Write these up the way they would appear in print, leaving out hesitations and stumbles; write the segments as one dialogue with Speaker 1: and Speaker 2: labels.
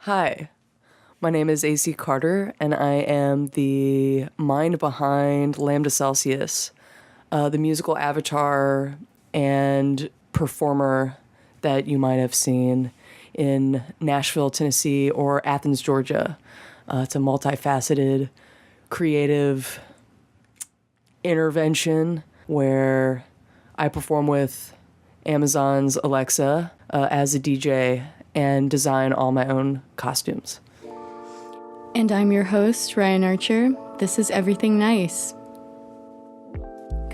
Speaker 1: Hi, my name is AC Carter, and I am the mind behind Lambda Celsius, the musical avatar and performer that you might have seen in Nashville, Tennessee, or Athens, Georgia. It's a multifaceted, creative intervention where I perform with Amazon's Alexa as a DJ and design all my own costumes.
Speaker 2: And I'm your host, Rian Archer. This is Everything Nice.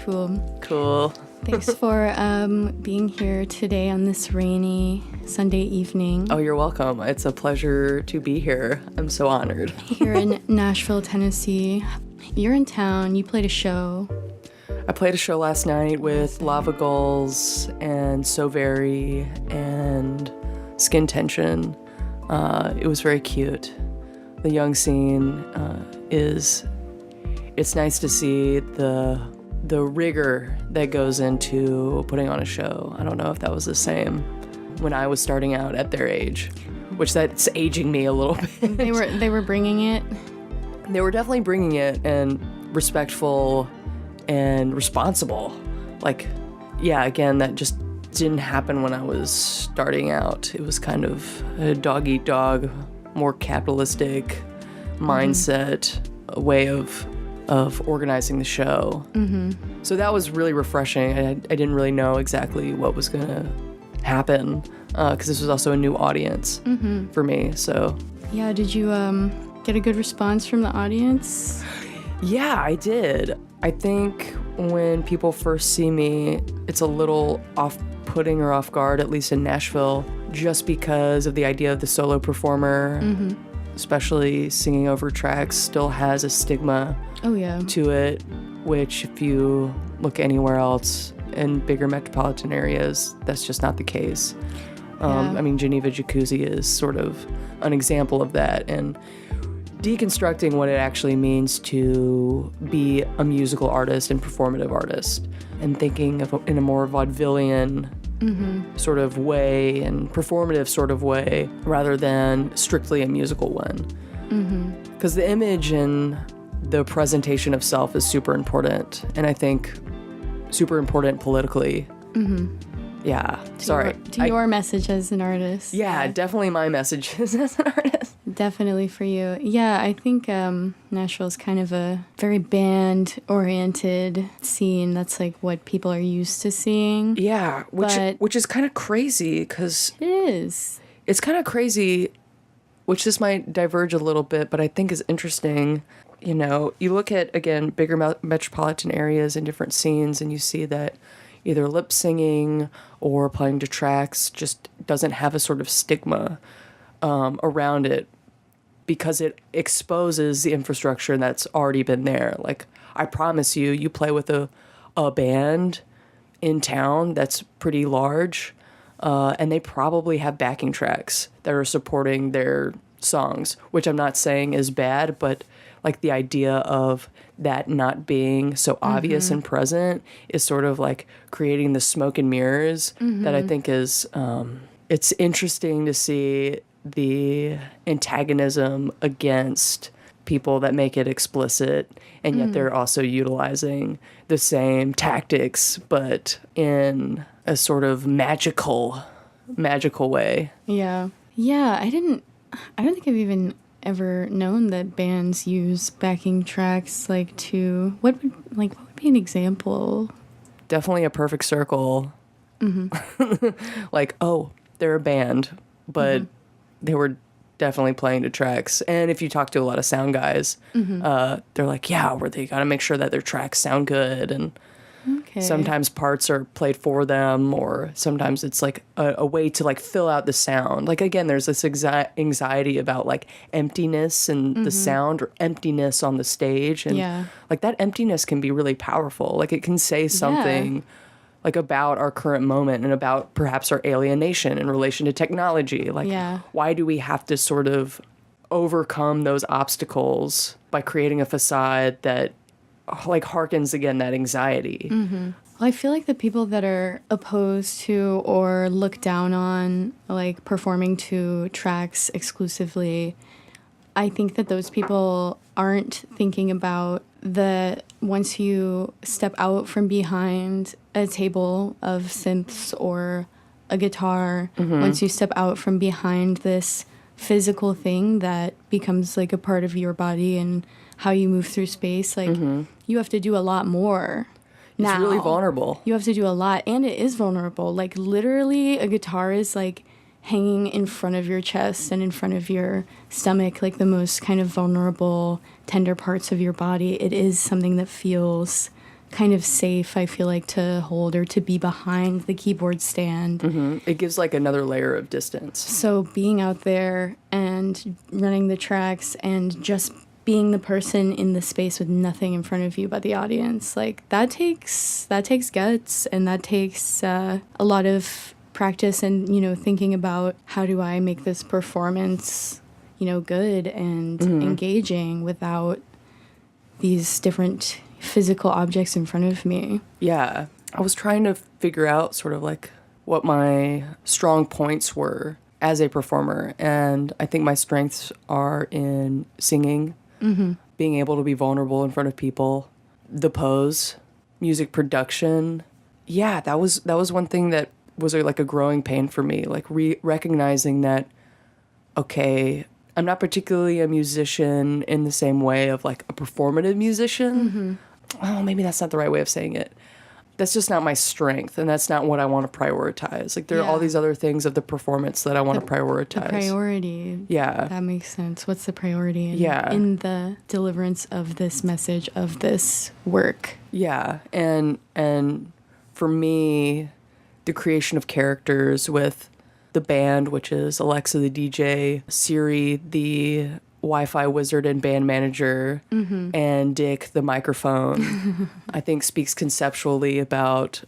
Speaker 2: Cool. Thanks for being here today on this rainy Sunday evening.
Speaker 1: Oh, you're welcome. It's a pleasure to be here. I'm so honored.
Speaker 2: Here in Nashville, Tennessee. You're in town. You played a show.
Speaker 1: I played a show last night with Lava Gulls and So Very and Skin Tension. It was very cute. The young scene it's nice to see the rigor that goes into putting on a show. I don't know if that was the same when I was starting out at their age, which that's aging me a little bit.
Speaker 2: They were bringing it.
Speaker 1: They were definitely bringing it, and respectful and responsible. Like, yeah, again, that just didn't happen when I was starting out. It was kind of a dog-eat-dog, more capitalistic mindset, a way of organizing the show. Mm-hmm. So that was really refreshing. I didn't really know exactly what was going to happen because this was also a new audience for me. So
Speaker 2: yeah, did you get a good response from the audience?
Speaker 1: Yeah, I did. I think when people first see me, it's a little off-putting or off guard, at least in Nashville, just because of the idea of the solo performer, especially singing over tracks, still has a stigma to it, which if you look anywhere else in bigger metropolitan areas, that's just not the case. I mean, Geneva Jacuzzi is sort of an example of that, and deconstructing what it actually means to be a musical artist and performative artist, and thinking of in a more vaudevillian sort of way and performative sort of way rather than strictly a musical one. Because the image and the presentation of self is super important, and I think super important politically. Yeah, sorry.
Speaker 2: To your message as an artist.
Speaker 1: Yeah, definitely my message as an artist.
Speaker 2: Definitely for you. Yeah, I think Nashville's kind of a very band-oriented scene. That's like what people are used to seeing.
Speaker 1: Yeah, which is kind of crazy because...
Speaker 2: It is.
Speaker 1: It's kind of crazy, which this might diverge a little bit, but I think is interesting. You know, you look at, again, bigger metropolitan areas and different scenes, and you see that either lip singing or playing to tracks just doesn't have a sort of stigma around it because it exposes the infrastructure that's already been there. Like, I promise you play with a band in town that's pretty large, and they probably have backing tracks that are supporting their songs, which I'm not saying is bad, but like the idea of that not being so obvious and present is sort of like creating the smoke and mirrors that I think is, it's interesting to see the antagonism against people that make it explicit, and yet they're also utilizing the same tactics, but in a sort of magical way.
Speaker 2: Yeah. I don't think I've even ever known that bands use backing tracks like to what would be an example?
Speaker 1: Definitely A Perfect Circle. Like, oh, they're a band, but they were definitely playing to tracks. And if you talk to a lot of sound guys, they're like, yeah, where they got to make sure that their tracks sound good, and sometimes parts are played for them, or sometimes it's like a way to like fill out the sound. Like, again, there's this anxiety about like emptiness and the sound, or emptiness on the stage, and like that emptiness can be really powerful. Like, it can say something like about our current moment and about perhaps our alienation in relation to technology. Like, why do we have to sort of overcome those obstacles by creating a facade that like harkens again that anxiety?
Speaker 2: Well, Well, I feel like the people that are opposed to or look down on like performing to tracks exclusively, I think that those people aren't thinking about the once you step out from behind a table of synths or a guitar, once you step out from behind this physical thing that becomes like a part of your body and how you move through space, like you have to do a lot more.
Speaker 1: It's really vulnerable.
Speaker 2: You have to do a lot, and it is vulnerable. Like literally a guitar is like hanging in front of your chest and in front of your stomach, like the most kind of vulnerable, tender parts of your body. It is something that feels kind of safe, I feel like, to hold or to be behind the keyboard stand.
Speaker 1: It gives like another layer of distance.
Speaker 2: So being out there and running the tracks and just being the person in the space with nothing in front of you but the audience, like that takes guts, and that takes a lot of practice and, you know, thinking about how do I make this performance, you know, good and engaging without these different physical objects in front of me.
Speaker 1: Yeah. I was trying to figure out sort of like what my strong points were as a performer, and I think my strengths are in singing, being able to be vulnerable in front of people, the pose, music production. Yeah, that was one thing that was like a growing pain for me, like recognizing that, okay, I'm not particularly a musician in the same way of like a performative musician. Oh, maybe that's not the right way of saying it. That's just not my strength, and that's not what I want to prioritize. Like there are all these other things of the performance that I want to prioritize.
Speaker 2: The priority.
Speaker 1: Yeah.
Speaker 2: That makes sense. What's the priority in the deliverance of this message, of this work?
Speaker 1: Yeah. And for me, the creation of characters with the band, which is Alexa the DJ, Siri the Wi-Fi wizard and band manager, and Dick the microphone, I think speaks conceptually about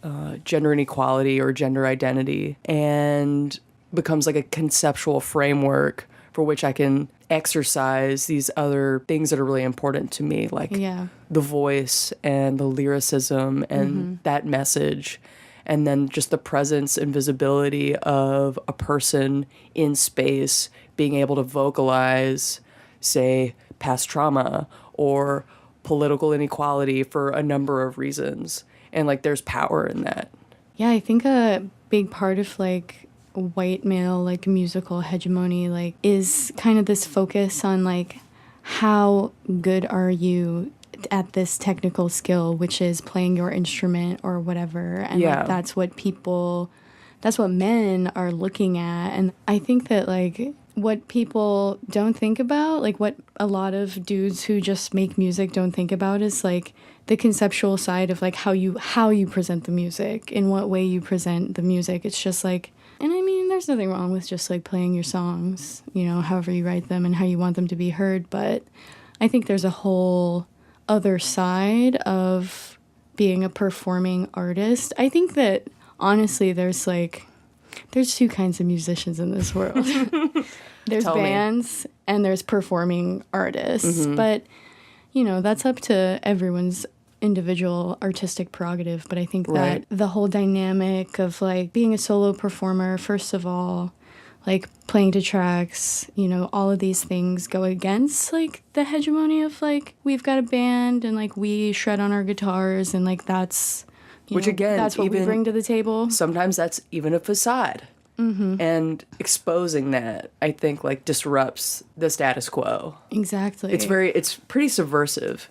Speaker 1: gender inequality or gender identity, and becomes like a conceptual framework for which I can exercise these other things that are really important to me, like the voice and the lyricism and that message. And then just the presence and visibility of a person in space being able to vocalize, say, past trauma or political inequality for a number of reasons. And, like, there's power in that.
Speaker 2: Yeah, I think a big part of, like, white male, like, musical hegemony, like, is kind of this focus on, like, how good are you at this technical skill, which is playing your instrument or whatever. And like, that's what men are looking at. And I think that like what people don't think about, like what a lot of dudes who just make music don't think about is like the conceptual side of like how you present the music, in what way you present the music. It's just like, and I mean, there's nothing wrong with just like playing your songs, you know, however you write them and how you want them to be heard. But I think there's a whole other side of being a performing artist. I think that honestly there's two kinds of musicians in this world. There's bands and there's performing artists. But you know, that's up to everyone's individual artistic prerogative. But I think that the whole dynamic of like being a solo performer, first of all, like playing to tracks, you know, all of these things go against like the hegemony of like we've got a band and like we shred on our guitars and like that's,
Speaker 1: which again,
Speaker 2: that's what we bring to the table.
Speaker 1: Sometimes that's even a facade. And exposing that, I think, like disrupts the status quo.
Speaker 2: Exactly.
Speaker 1: It's pretty subversive.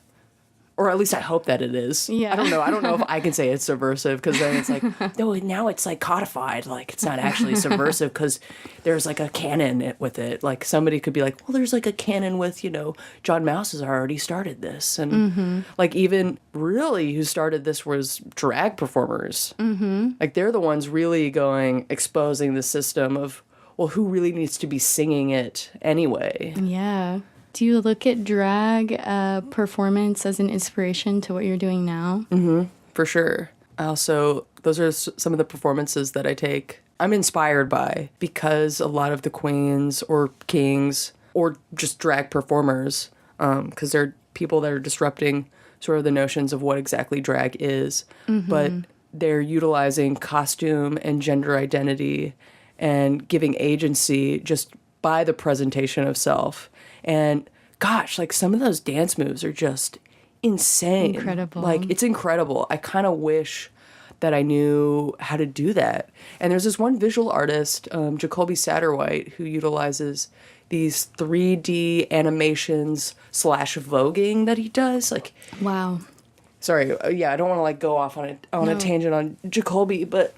Speaker 1: Or at least I hope that it is.
Speaker 2: Yeah.
Speaker 1: I don't know if I can say it's subversive, because then it's like, no, now it's like codified. Like it's not actually subversive because there's like a canon with it. Like somebody could be like, well, there's like a canon with, you know, John Mouse has already started this. And like even really who started this was drag performers. Like they're the ones really exposing the system of, well, who really needs to be singing it anyway?
Speaker 2: Yeah. Do you look at drag performance as an inspiration to what you're doing now?
Speaker 1: For sure. Also, those are some of the performances that I take. I'm inspired by, because a lot of the queens or kings or just drag performers, because they're people that are disrupting sort of the notions of what exactly drag is. But they're utilizing costume and gender identity and giving agency just by the presentation of self. And gosh, like some of those dance moves are just insane.
Speaker 2: Incredible.
Speaker 1: Like it's incredible. I kind of wish that I knew how to do that. And there's this one visual artist, Jacoby Satterwhite, who utilizes these 3D animations / voguing that he does. Like,
Speaker 2: Wow.
Speaker 1: sorry, yeah, I don't want to like go off on a tangent on Jacoby, but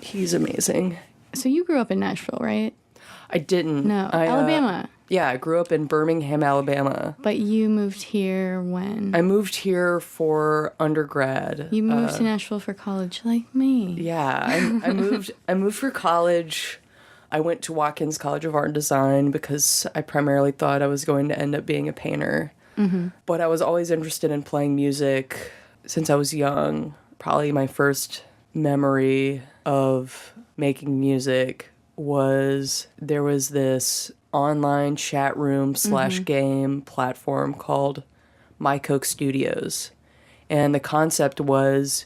Speaker 1: he's amazing.
Speaker 2: So you grew up in Nashville, right?
Speaker 1: I didn't.
Speaker 2: No, Alabama.
Speaker 1: Yeah, I grew up in Birmingham, Alabama.
Speaker 2: But you moved here when?
Speaker 1: I moved here for undergrad.
Speaker 2: You moved to Nashville for college, like me.
Speaker 1: Yeah, I moved. I moved for college. I went to Watkins College of Art and Design because I primarily thought I was going to end up being a painter. Mm-hmm. But I was always interested in playing music since I was young. Probably my first memory of making music was there was this online chat room / game platform called My Coke Studios. And the concept was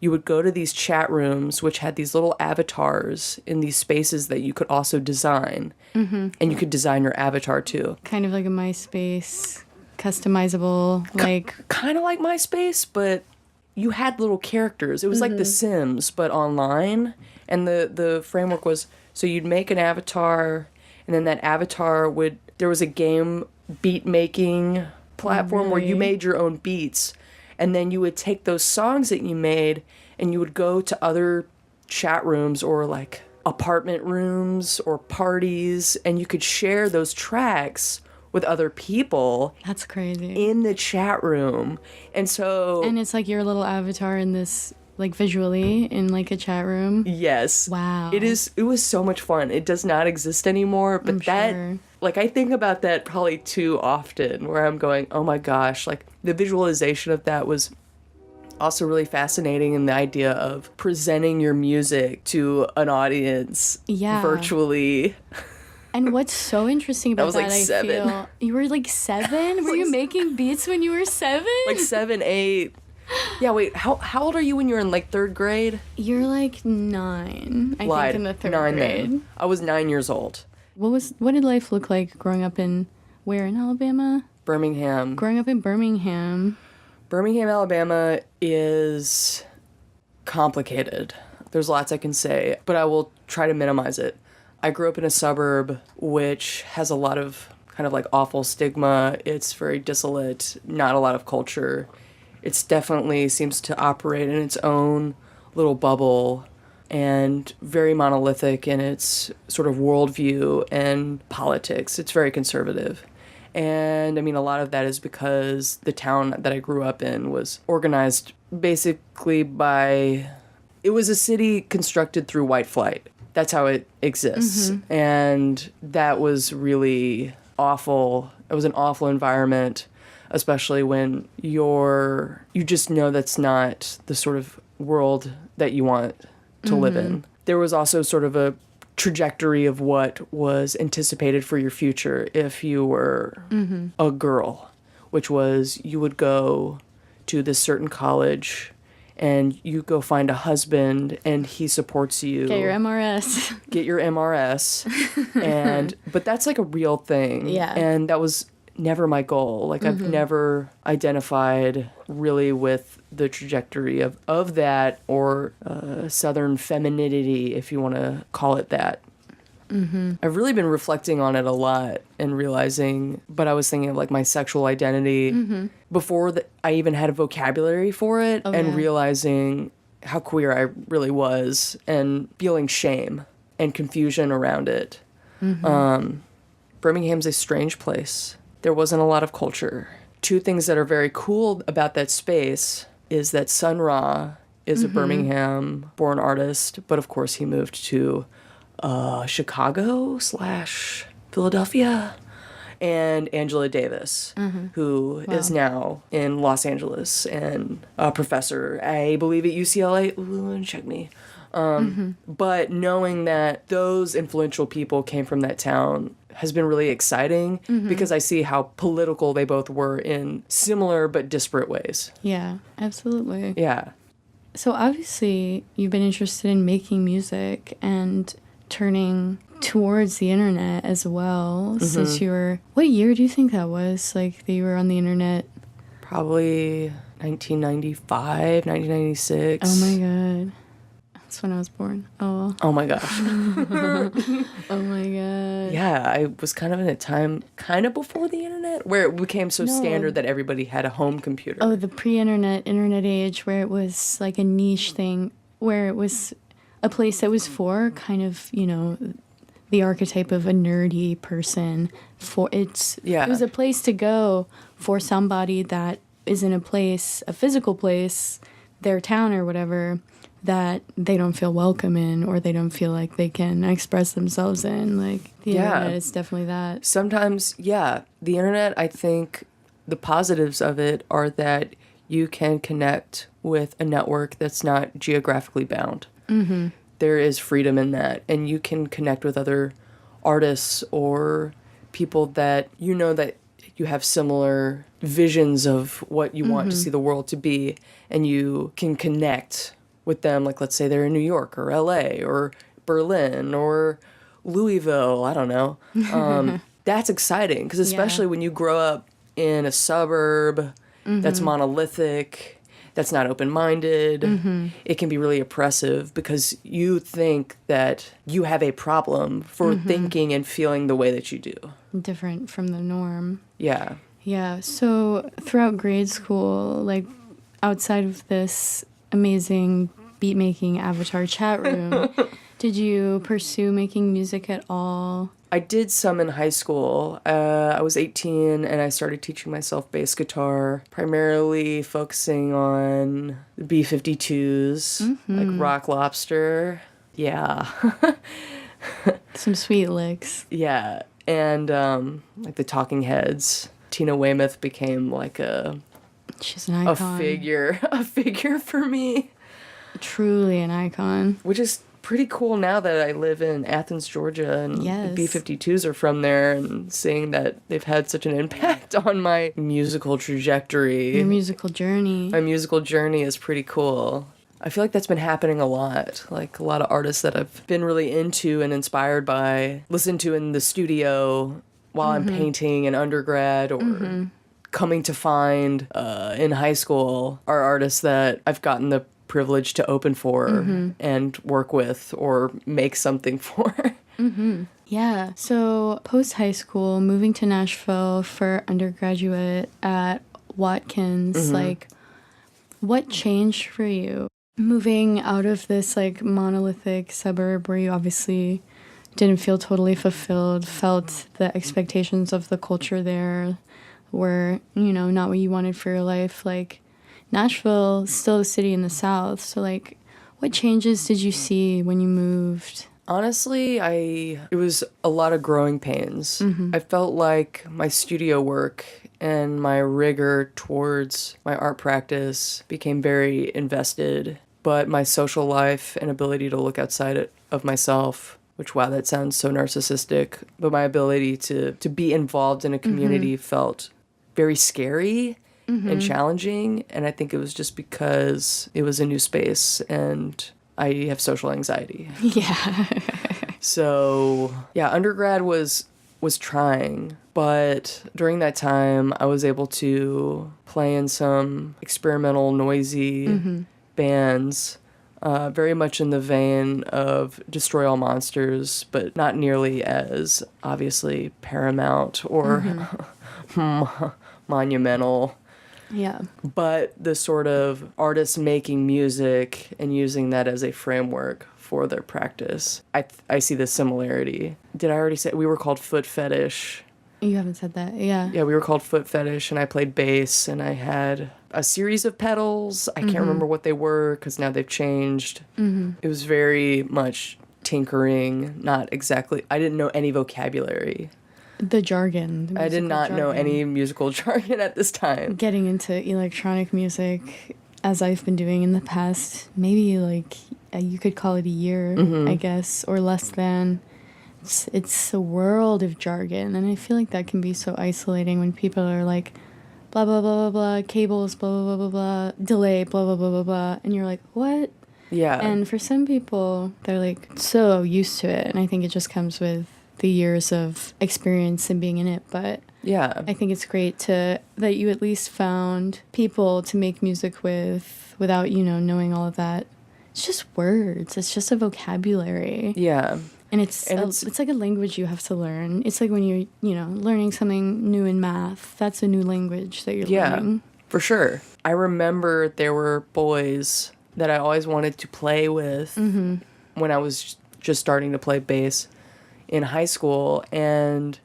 Speaker 1: you would go to these chat rooms, which had these little avatars in these spaces that you could also design. Mm-hmm. And you could design your avatar too.
Speaker 2: Kind of like a MySpace, customizable, like...
Speaker 1: Kind of like MySpace, but you had little characters. It was like The Sims, but online. And the framework was, so you'd make an avatar, and then that avatar would... There was a game beat-making platform where you made your own beats. And then you would take those songs that you made and you would go to other chat rooms or like apartment rooms or parties, and you could share those tracks with other people.
Speaker 2: That's crazy.
Speaker 1: In the chat room. And so...
Speaker 2: And it's like your little avatar in this, like visually, in like a chat room.
Speaker 1: Yes.
Speaker 2: Wow.
Speaker 1: It was so much fun. It does not exist anymore, but
Speaker 2: Sure.
Speaker 1: Like, I think about that probably too often, where I'm going, oh my gosh, like, the visualization of that was also really fascinating, and the idea of presenting your music to an audience virtually.
Speaker 2: And what's so interesting about that,
Speaker 1: like 7.
Speaker 2: I feel... You were like 7? Were you making beats when you were 7?
Speaker 1: Like 7, 8. Yeah, wait, how old are you when you're in, like, 3rd grade?
Speaker 2: You're like 9, I think, in the 3rd
Speaker 1: 9
Speaker 2: grade.
Speaker 1: then. I was 9 years old.
Speaker 2: What did life look like growing up in Alabama?
Speaker 1: Birmingham.
Speaker 2: Growing up in Birmingham.
Speaker 1: Birmingham, Alabama is complicated. There's lots I can say, but I will try to minimize it. I grew up in a suburb which has a lot of kind of like awful stigma. It's very desolate, not a lot of culture. It's definitely seems to operate in its own little bubble and very monolithic in its sort of worldview and politics. It's very conservative. And I mean, a lot of that is because the town that I grew up in was organized basically by... It was a city constructed through white flight. That's how it exists. Mm-hmm. And that was really awful. It was an awful environment, especially when you just know that's not the sort of world that you want to live in. There was also sort of a trajectory of what was anticipated for your future if you were a girl, which was you would go to this certain college and you go find a husband and he supports you.
Speaker 2: Get your MRS.
Speaker 1: Get your MRS. But that's like a real thing.
Speaker 2: Yeah.
Speaker 1: And that was never my goal. Like I've never identified really with the trajectory of that or Southern femininity, if you want to call it that. Mm-hmm. I've really been reflecting on it a lot and realizing, but I was thinking of like my sexual identity before I even had a vocabulary for it, and realizing how queer I really was and feeling shame and confusion around it. Birmingham's a strange place. There wasn't a lot of culture. 2 things that are very cool about that space is that Sun Ra is a Birmingham-born artist, but of course he moved to Chicago / Philadelphia. And Angela Davis, who is now in Los Angeles and a professor, I believe, at UCLA. Ooh, check me. But knowing that those influential people came from that town has been really exciting because I see how political they both were in similar but disparate ways.
Speaker 2: Yeah, absolutely.
Speaker 1: Yeah.
Speaker 2: So obviously you've been interested in making music and turning towards the internet as well since you were, what year do you think that was? Like that you were on the internet?
Speaker 1: Probably 1995, 1996.
Speaker 2: Oh my god. That's when I was born. Oh.
Speaker 1: Oh my gosh.
Speaker 2: Oh my god.
Speaker 1: Yeah, I was kind of in a time kind of before the internet where it became so standard that everybody had a home computer.
Speaker 2: Oh, the pre-internet, internet age where it was like a niche thing, where it was a place that was for kind of, you know, the archetype of a nerdy person. It was a place to go for somebody that is in a place, a physical place, their town or whatever, that they don't feel welcome in or they don't feel like they can express themselves in. Like, the internet is definitely that.
Speaker 1: Sometimes, the internet, I think the positives of it are that you can connect with a network that's not geographically bound. Mm-hmm. There is freedom in that, and you can connect with other artists or people that you know that you have similar visions of what you want to see the world to be, and you can connect with them. Like, let's say they're in New York or LA or Berlin or Louisville, I don't know. That's exciting because especially when you grow up in a suburb that's monolithic, that's not open-minded, it can be really oppressive because you think that you have a problem for thinking and feeling the way that you do.
Speaker 2: Different from the norm.
Speaker 1: Yeah.
Speaker 2: Yeah. So throughout grade school, like outside of this amazing beat-making avatar chat room, did you pursue making music at all?
Speaker 1: I did some in high school. I was 18 and I started teaching myself bass guitar, primarily focusing on B-52s, like Rock Lobster. Yeah.
Speaker 2: Some sweet licks.
Speaker 1: Yeah. And like the Talking Heads. Tina Weymouth became like
Speaker 2: she's an icon.
Speaker 1: A figure for me.
Speaker 2: Truly an icon.
Speaker 1: Which is pretty cool now that I live in Athens, Georgia, and the B-52s are from there, and seeing that they've had such an impact on my musical trajectory.
Speaker 2: Your musical journey.
Speaker 1: My musical journey is pretty cool. I feel like that's been happening a lot. Like a lot of artists that I've been really into and inspired by, listen to in the studio while I'm painting in undergrad or coming to find in high school are artists that I've gotten the privilege to open for and work with or make something for.
Speaker 2: Yeah. So post high school, moving to Nashville for undergraduate at Watkins, like what changed for you? Moving out of this like monolithic suburb where you obviously didn't feel totally fulfilled, felt the expectations of the culture there were, you know, not what you wanted for your life. Like, Nashville is still a city in the South, so like, what changes did you see when you moved?
Speaker 1: Honestly, it was a lot of growing pains. I felt like my studio work and my rigor towards my art practice became very invested, but my social life and ability to look outside of myself, which, wow, that sounds so narcissistic, but my ability to be involved in a community felt very scary and challenging, and I think it was just because it was a new space and I have social anxiety.
Speaker 2: Yeah.
Speaker 1: So, yeah, undergrad was trying, but during that time I was able to play in some experimental, noisy bands, very much in the vein of Destroy All Monsters, but not nearly as obviously paramount or monumental.
Speaker 2: Yeah.
Speaker 1: But the sort of artists making music and using that as a framework for their practice, I see the similarity. Did I already say we were called Foot Fetish?
Speaker 2: You haven't said that, yeah.
Speaker 1: Yeah, we were called Foot Fetish, and I played bass, and I had a series of pedals. I can't remember what they were because now they've changed. It was very much tinkering, not exactly. I didn't know any vocabulary.
Speaker 2: The jargon.
Speaker 1: I did not know any musical jargon at this time.
Speaker 2: Getting into electronic music, as I've been doing in the past, maybe like you could call it a year, I guess, or less than. It's a world of jargon, and I feel like that can be so isolating when people are like blah, blah, blah, blah, blah, cables, blah, blah, blah, blah, blah, delay, blah, blah, blah, blah, blah. And you're like, what?
Speaker 1: Yeah.
Speaker 2: And for some people, they're like so used to it. And I think it just comes with the years of experience and being in it. But
Speaker 1: yeah,
Speaker 2: I think it's great that you at least found people to make music with without, knowing all of that. It's just words. It's just a vocabulary.
Speaker 1: Yeah.
Speaker 2: And it's like a language you have to learn. It's like when you're, learning something new in math. That's a new language that you're learning.
Speaker 1: Yeah, for sure. I remember there were boys that I always wanted to play with when I was just starting to play bass in high school, and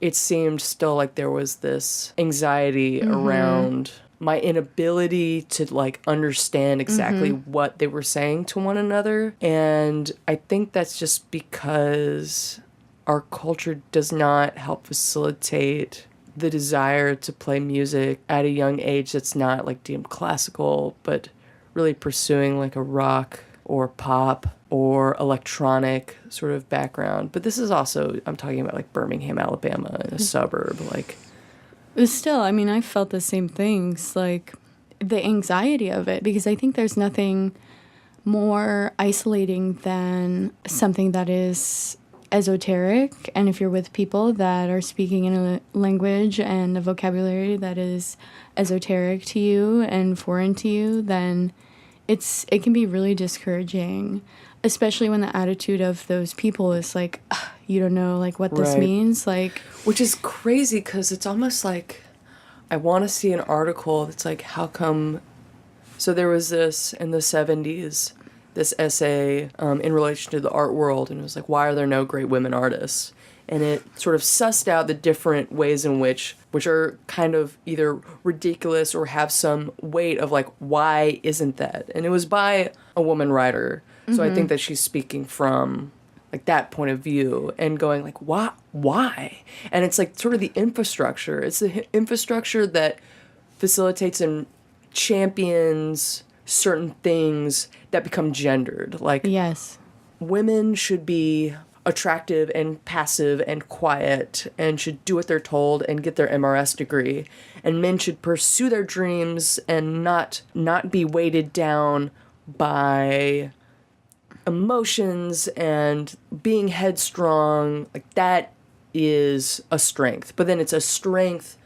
Speaker 1: it seemed still like there was this anxiety around my inability to like understand exactly what they were saying to one another. And I think that's just because our culture does not help facilitate the desire to play music at a young age that's not like deemed classical, but really pursuing like a rock or pop or electronic sort of background. But this is also, I'm talking about like Birmingham, Alabama, in a suburb, like.
Speaker 2: But still, I mean, I felt the same things, like the anxiety of it, because I think there's nothing more isolating than something that is esoteric. And if you're with people that are speaking in a language and a vocabulary that is esoteric to you and foreign to you, then it can be really discouraging, especially when the attitude of those people is like, you don't know like what this means, like,
Speaker 1: which is crazy because it's almost like I want to see an article that's like, how come. So there was this in the 70s, this essay in relation to the art world, and it was like, why are there no great women artists? And it sort of sussed out the different ways in which are kind of either ridiculous or have some weight of like, why isn't that? And it was by a woman writer. So I think that she's speaking from like that point of view and going like, why? And it's like sort of the infrastructure. It's the infrastructure that facilitates and champions certain things that become gendered. Like,
Speaker 2: yes,
Speaker 1: women should be attractive and passive and quiet and should do what they're told and get their MRS degree. And men should pursue their dreams and not be weighted down by emotions and being headstrong. Like, that is a strength. But then it's a strength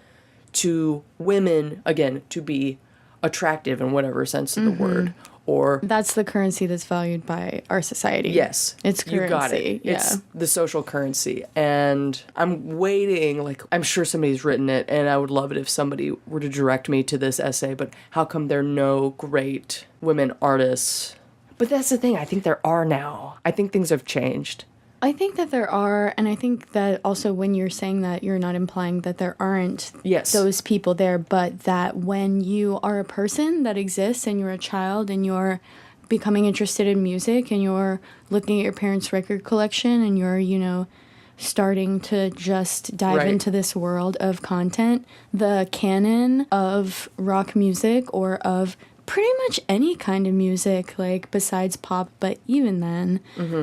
Speaker 1: to women, again, to be attractive in whatever sense of the word. Or
Speaker 2: that's the currency that's valued by our society.
Speaker 1: Yes.
Speaker 2: It's currency.
Speaker 1: You got it.
Speaker 2: Yeah.
Speaker 1: It's the social currency. And I'm waiting, like, I'm sure somebody's written it, and I would love it if somebody were to direct me to this essay, but how come there are no great women artists? But that's the thing. I think there are now. I think things have changed.
Speaker 2: I think that there are, and I think that also when you're saying that, you're not implying that there aren't those people there, but that when you are a person that exists and you're a child and you're becoming interested in music and you're looking at your parents' record collection and you're, starting to just dive into this world of content, the canon of rock music or of pretty much any kind of music, like, besides pop, but even then,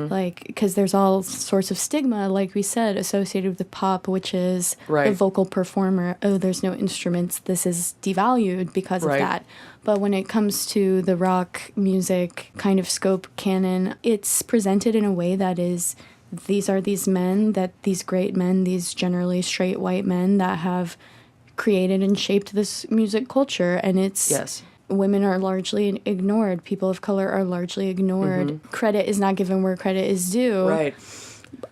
Speaker 2: like, because there's all sorts of stigma, like we said, associated with the pop, which is the vocal performer. Oh, there's no instruments. This is devalued because of that. But when it comes to the rock music kind of scope canon, it's presented in a way that is, these are these men, these great men, these generally straight white men that have created and shaped this music culture, and it's...
Speaker 1: Yes.
Speaker 2: Women are largely ignored. People of color are largely ignored. Credit is not given where credit is due.
Speaker 1: Right.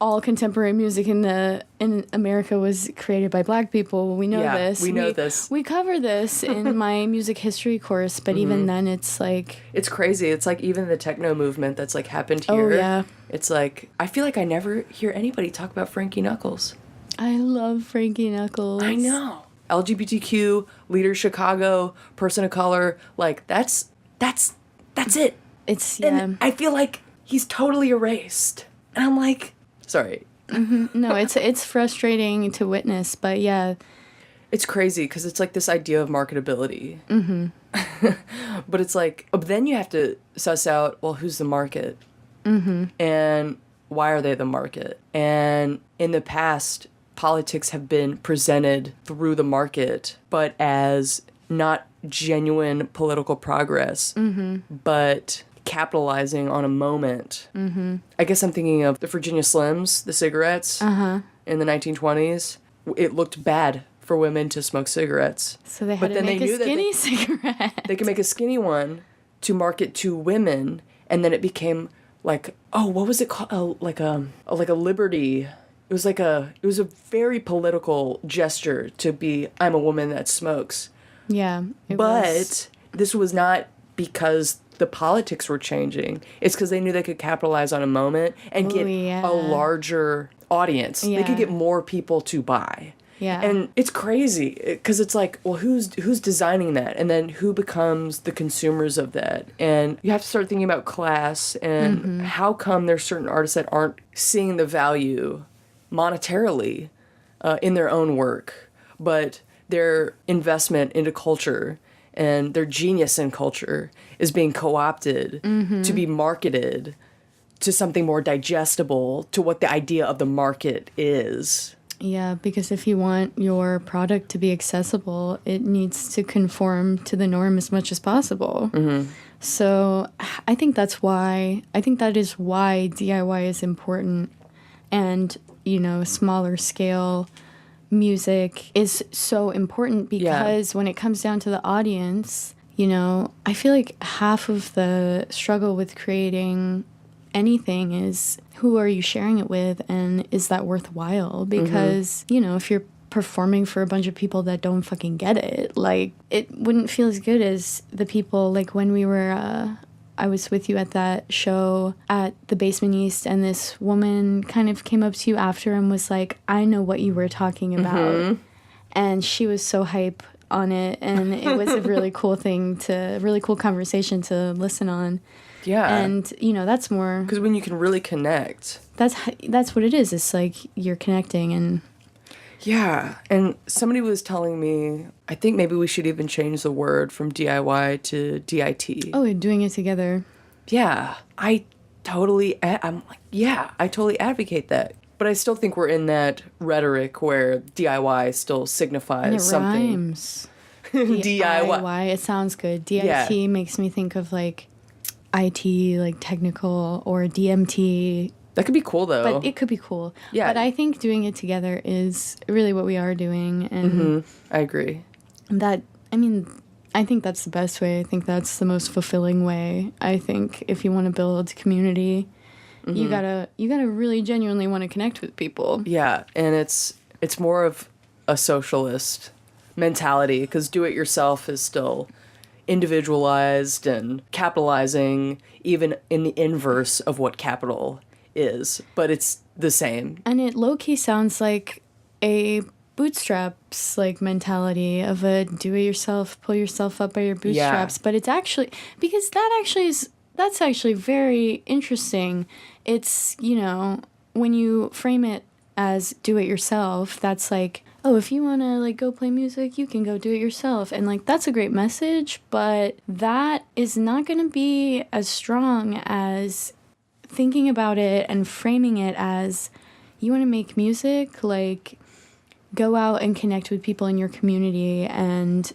Speaker 2: All contemporary music in America was created by Black people. We know this.
Speaker 1: We know this.
Speaker 2: We cover this in my music history course, but even then, it's like,
Speaker 1: it's crazy. It's like even the techno movement that's like happened here.
Speaker 2: Oh yeah.
Speaker 1: It's like, I feel like I never hear anybody talk about Frankie Knuckles.
Speaker 2: I love Frankie Knuckles.
Speaker 1: I know. LGBTQ, leader Chicago, person of color, like that's it.
Speaker 2: It's
Speaker 1: And I feel like he's totally erased. And I'm like, sorry.
Speaker 2: No, it's frustrating to witness, but yeah.
Speaker 1: It's crazy because it's like this idea of marketability. But it's like, but then you have to suss out, well, who's the market? And why are they the market? And in the past, politics have been presented through the market, but as not genuine political progress, but capitalizing on a moment. I guess I'm thinking of the Virginia Slims, the cigarettes in the 1920s. It looked bad for women to smoke cigarettes.
Speaker 2: So they had to make a skinny cigarette.
Speaker 1: They could make a skinny one to market to women, and then it became like, oh, what was it called? Like a liberty. It was a very political gesture to be, I'm a woman that smokes.
Speaker 2: Yeah.
Speaker 1: But this was not because the politics were changing. It's because they knew they could capitalize on a moment and get a larger audience. They could get more people to buy.
Speaker 2: Yeah.
Speaker 1: And it's crazy because it's like, well, who's designing that? And then who becomes the consumers of that? And you have to start thinking about class and how come there's certain artists that aren't seeing the value monetarily in their own work, but their investment into culture and their genius in culture is being co-opted to be marketed to something more digestible to what the idea of the market is.
Speaker 2: Yeah, because if you want your product to be accessible, it needs to conform to the norm as much as possible. So I think that is why DIY is important, and, you know, smaller scale music is so important because when it comes down to the audience, you know, I feel like half of the struggle with creating anything is who are you sharing it with, and is that worthwhile? Because, you know, if you're performing for a bunch of people that don't fucking get it, like, it wouldn't feel as good as the people, like, when we were, I was with you at that show at the Basement East, and this woman kind of came up to you after and was like, I know what you were talking about. And she was so hype on it, and it was a really cool conversation to listen on.
Speaker 1: Yeah.
Speaker 2: And, you know, that's more...
Speaker 1: Because when you can really connect...
Speaker 2: That's what it is. It's like you're connecting and...
Speaker 1: Yeah. And somebody was telling me, I think maybe we should even change the word from DIY to DIT.
Speaker 2: Oh, doing it together.
Speaker 1: Yeah. I totally advocate that. But I still think we're in that rhetoric where DIY still signifies
Speaker 2: and it
Speaker 1: something.
Speaker 2: Rhymes.
Speaker 1: DIY.
Speaker 2: It sounds good. DIT makes me think of, like, IT, like technical, or DMT.
Speaker 1: That could be cool, though.
Speaker 2: But it could be cool.
Speaker 1: Yeah.
Speaker 2: But I think doing it together is really what we are doing. And
Speaker 1: I agree.
Speaker 2: I think that's the best way. I think that's the most fulfilling way. I think if you want to build community, you gotta really genuinely want to connect with people.
Speaker 1: Yeah, and it's more of a socialist mentality, because do-it-yourself is still individualized and capitalizing even in the inverse of what capital is, but it's the same.
Speaker 2: And it low-key sounds like a bootstraps like mentality of a do-it-yourself, pull yourself up by your bootstraps. But it's actually, because that's actually very interesting. It's, you know, when you frame it as do-it-yourself, that's like, oh, if you want to, like, go play music, you can go do it yourself. And, like, that's a great message, but that is not going to be as strong as thinking about it and framing it as, you want to make music, like, go out and connect with people in your community and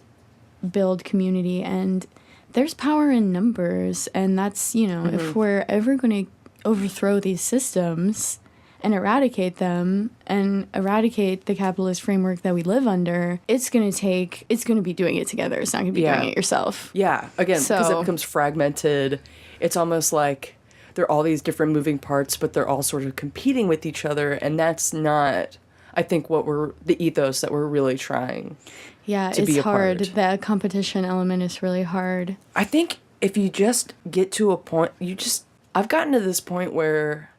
Speaker 2: build community. And there's power in numbers, and that's, you know, if we're ever going to overthrow these systems and eradicate them and eradicate the capitalist framework that we live under, it's going to be doing it together. It's not going to be doing it yourself.
Speaker 1: Yeah. Again, because it becomes fragmented. It's almost like there are all these different moving parts, but they're all sort of competing with each other. And that's not, I think, the ethos that we're really trying to be a part.
Speaker 2: It's hard. The competition element is really hard.
Speaker 1: I think if you just get to a point, I've gotten to this point where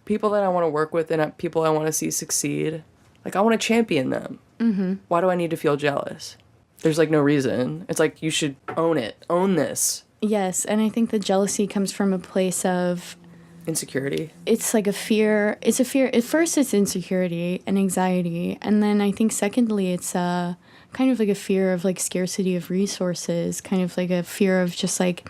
Speaker 1: people that I want to work with and people I want to see succeed, like, I want to champion them. Why do I need to feel jealous? There's, like, no reason. It's like, you should own it. Own this.
Speaker 2: Yes, and I think the jealousy comes from a place of
Speaker 1: insecurity.
Speaker 2: It's like a fear. It's a fear. At first, it's insecurity and anxiety. And then I think secondly, it's kind of like a fear of, like, scarcity of resources, kind of like a fear of just, like,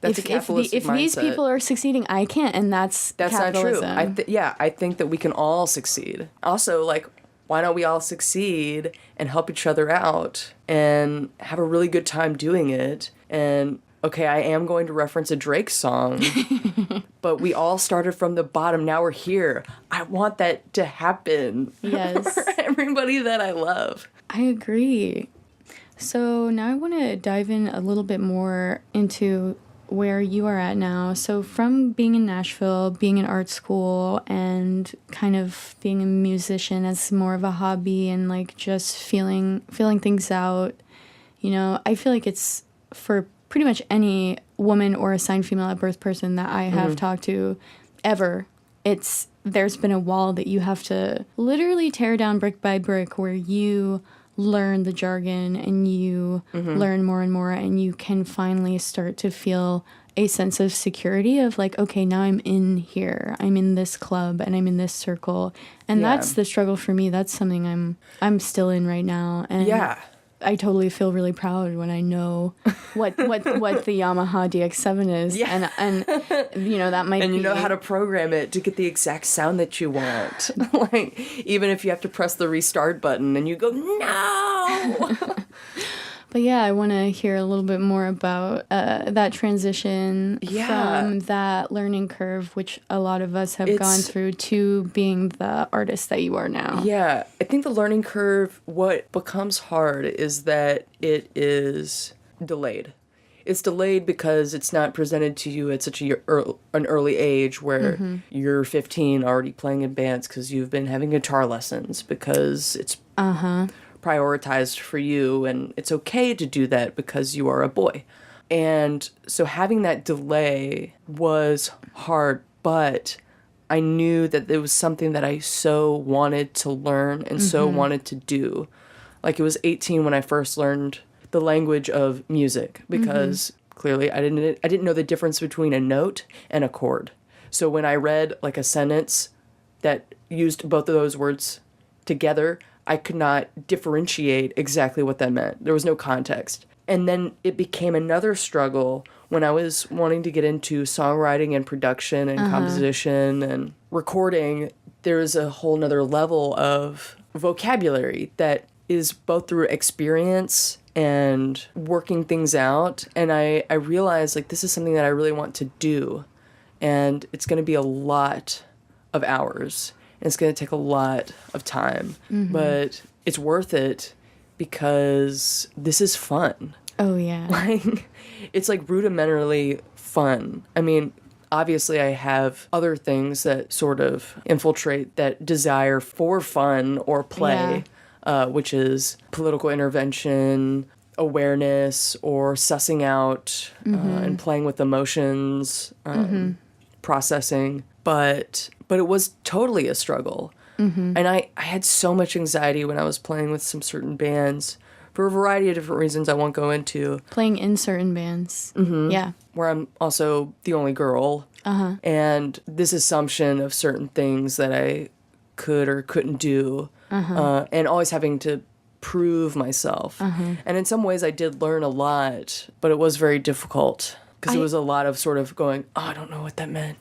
Speaker 1: that's a capitalistic mindset. If
Speaker 2: these people are succeeding, I can't, and that's capitalism.
Speaker 1: Not true. I think that we can all succeed. Also, like, why don't we all succeed and help each other out and have a really good time doing it? And okay, I am going to reference a Drake song, but we all started from the bottom. Now we're here. I want that to happen.
Speaker 2: Yes.
Speaker 1: For everybody that I love.
Speaker 2: I agree. So now I want to dive in a little bit more into where you are at now. So from being in Nashville, being in art school, and kind of being a musician as more of a hobby and like just feeling things out, you know, I feel like it's for pretty much any woman or assigned female at birth person that I have talked to ever, there's been a wall that you have to literally tear down brick by brick, where you learn the jargon and you learn more and more, and you can finally start to feel a sense of security of like, okay, now I'm in here, I'm in this club and I'm in this circle. And that's the struggle for me. That's something I'm still in right now. And I totally feel really proud when I know what the Yamaha DX7 is. Yeah. And you know, that might
Speaker 1: and
Speaker 2: be...
Speaker 1: you know how to program it to get the exact sound that you want. Like, even if you have to press the restart button and you go, no!
Speaker 2: But yeah, I want to hear a little bit more about that transition from that learning curve, which a lot of us have gone through, to being the artist that you are now.
Speaker 1: Yeah, I think the learning curve, what becomes hard is that it is delayed. It's delayed because it's not presented to you at such an early age where you're 15 already playing in bands because you've been having guitar lessons, because it's... prioritized for you, and it's okay to do that because you are a boy. And so having that delay was hard, but I knew that it was something that I so wanted to learn and so wanted to do. Like, it was 18 when I first learned the language of music, because clearly I didn't know the difference between a note and a chord. So when I read like a sentence that used both of those words together, I could not differentiate exactly what that meant. There was no context. And then it became another struggle when I was wanting to get into songwriting and production and composition and recording. There's a whole nother level of vocabulary that is both through experience and working things out. And I realized, like, this is something that I really want to do. And it's going to be a lot of hours. And it's going to take a lot of time, but it's worth it because this is fun.
Speaker 2: Oh, yeah.
Speaker 1: Like, it's like rudimentarily fun. I mean, obviously I have other things that sort of infiltrate that desire for fun or play, which is political intervention, awareness, or sussing out and playing with emotions, processing. But it was totally a struggle. And I had so much anxiety when I was playing with some certain bands for a variety of different reasons I won't go into.
Speaker 2: Playing in certain bands. Yeah.
Speaker 1: Where I'm also the only girl. And this assumption of certain things that I could or couldn't do. And always having to prove myself. And in some ways I did learn a lot, but it was very difficult. Because it was a lot of sort of going, oh, I don't know what that meant.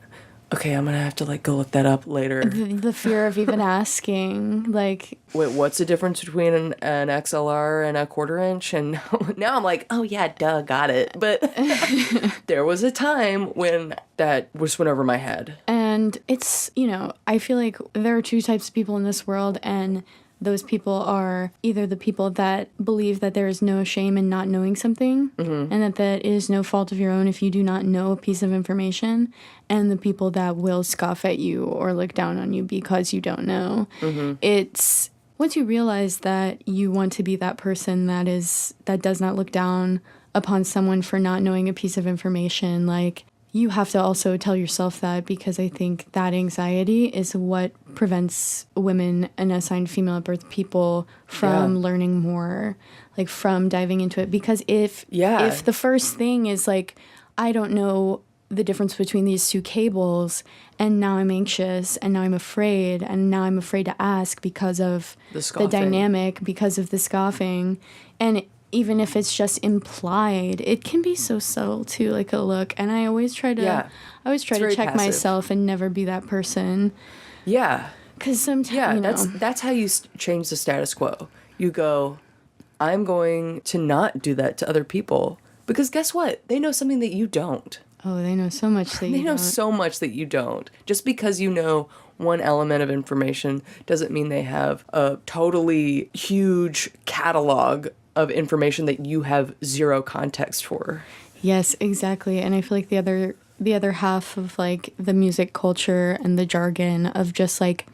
Speaker 1: Okay, I'm going to have to, like, go look that up later.
Speaker 2: The fear of even asking, like...
Speaker 1: Wait, what's the difference between an XLR and a 1/4 inch? And now I'm like, oh, yeah, duh, got it. But there was a time when that just went over my head.
Speaker 2: And it's, you know, I feel like there are two types of people in this world, and those people are either the people that believe that there is no shame in not knowing something, and that is no fault of your own if you do not know a piece of information, and the people that will scoff at you or look down on you because you don't know. It's once you realize that you want to be that person that does not look down upon someone for not knowing a piece of information, like, you have to also tell yourself that, because I think that anxiety is what prevents women and assigned female at birth people from learning more, like from diving into it. Because if the first thing is like, I don't know the difference between these two cables, and now I'm anxious, and now I'm afraid, and now I'm afraid to ask because of the dynamic, because of the scoffing, and even if it's just implied, it can be so subtle too, like a look. And I always try to check
Speaker 1: passive.
Speaker 2: myself and never be that person.
Speaker 1: Yeah.
Speaker 2: Because sometimes,
Speaker 1: Yeah, that's how you change the status quo. You go, I'm going to not do that to other people. Because guess what? They know something that you don't.
Speaker 2: Oh, they know so much that you don't.
Speaker 1: They know so much that you don't. Just because you know one element of information doesn't mean they have a totally huge catalog of information that you have zero context for.
Speaker 2: Yes, exactly. And I feel like the other half of like the music culture and the jargon of just like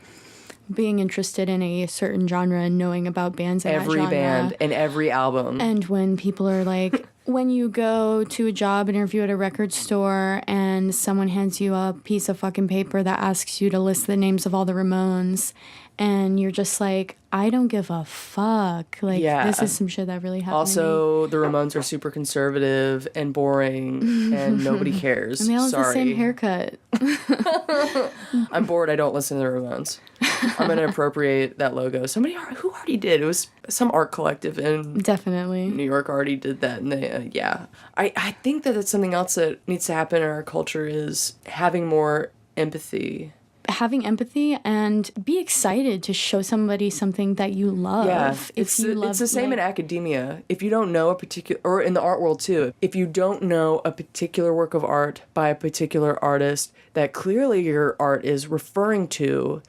Speaker 2: being interested in a certain genre and knowing about bands in
Speaker 1: Every
Speaker 2: that genre.
Speaker 1: band and every album.
Speaker 2: And when people are like, when you go to a job interview at a record store and someone hands you a piece of fucking paper that asks you to list the names of all the Ramones, and you're just like, I don't give a fuck. Like, this is some shit that really happened
Speaker 1: Also, the Ramones are super conservative and boring, and nobody cares.
Speaker 2: And they all have the
Speaker 1: Sorry.
Speaker 2: same haircut.
Speaker 1: I'm bored. I don't listen to the Ramones. I'm going to appropriate that logo. Who already did? It was some art collective in
Speaker 2: Definitely.
Speaker 1: New York already did that. And they, I think that it's something else that needs to happen in our culture is having more empathy.
Speaker 2: Having empathy and be excited to show somebody something that you love.
Speaker 1: Yeah, it's the same in academia. If you don't know a particular, or in the art world too, if you don't know a particular work of art by a particular artist that clearly your art is referring to,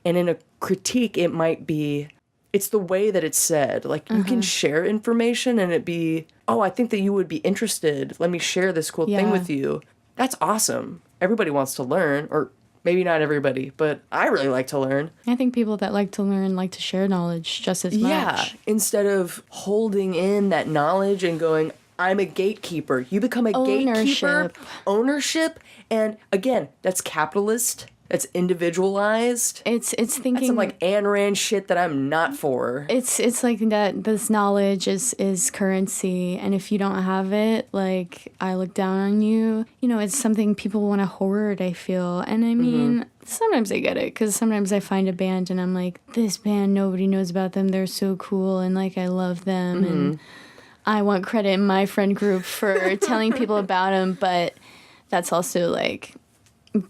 Speaker 1: and in a critique it might be, it's the way that it's said. Like, you can share information and it be, oh, I think that you would be interested. Let me share this cool thing with you. That's awesome. Everybody wants to learn, or maybe not everybody, but I really like to learn.
Speaker 2: I think people that like to learn like to share knowledge just as much.
Speaker 1: Yeah, instead of holding in that knowledge and going, I'm a gatekeeper. You become a gatekeeper. Ownership. And again, that's capitalist. That's individualized.
Speaker 2: It's thinking
Speaker 1: that's some like Ayn Rand shit that I'm not for.
Speaker 2: It's like that this knowledge is currency, and if you don't have it, like, I look down on you. You know, it's something people want to hoard, I feel. And I mean, sometimes I get it, because sometimes I find a band and I'm like, this band, nobody knows about them. They're so cool, and like, I love them, and I want credit in my friend group for telling people about them, but that's also like,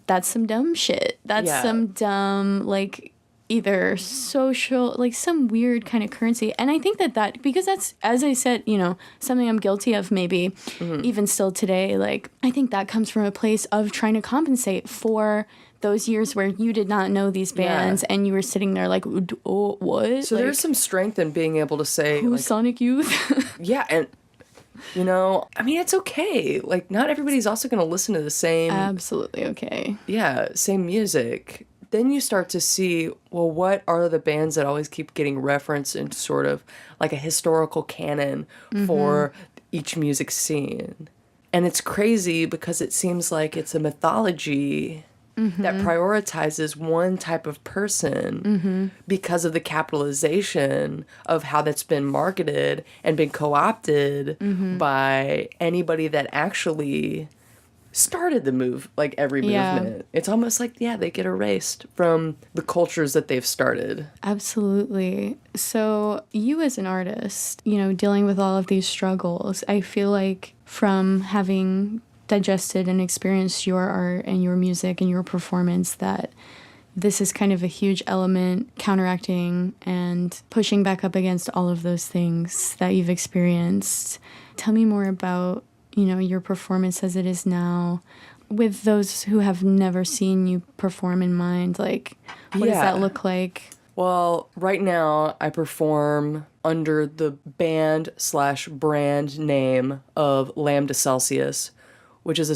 Speaker 2: that's some dumb shit. That's some dumb, like, either social, like, some weird kind of currency. And I think that because that's, as I said, you know, something I'm guilty of maybe, even still today, like, I think that comes from a place of trying to compensate for those years where you did not know these bands and you were sitting there like, oh, what?
Speaker 1: So like, there's some strength in being able to say,
Speaker 2: who's like, Sonic Youth?
Speaker 1: Yeah, and you know, I mean, it's okay. Like, not everybody's also going to listen to the same...
Speaker 2: Absolutely okay.
Speaker 1: Yeah, same music. Then you start to see, well, what are the bands that always keep getting referenced into sort of like a historical canon for each music scene? And it's crazy because it seems like it's a mythology that prioritizes one type of person because of the capitalization of how that's been marketed and been co-opted by anybody that actually started the every movement. It's almost like, they get erased from the cultures that they've started.
Speaker 2: Absolutely. So you as an artist, you know, dealing with all of these struggles, I feel like from having digested and experienced your art and your music and your performance, that this is kind of a huge element counteracting and pushing back up against all of those things that you've experienced. Tell me more about, you know, your performance as it is now, with those who have never seen you perform in mind. Like, what does that look like?
Speaker 1: Well, right now I perform under the band/brand name of Lambda Celsius, which is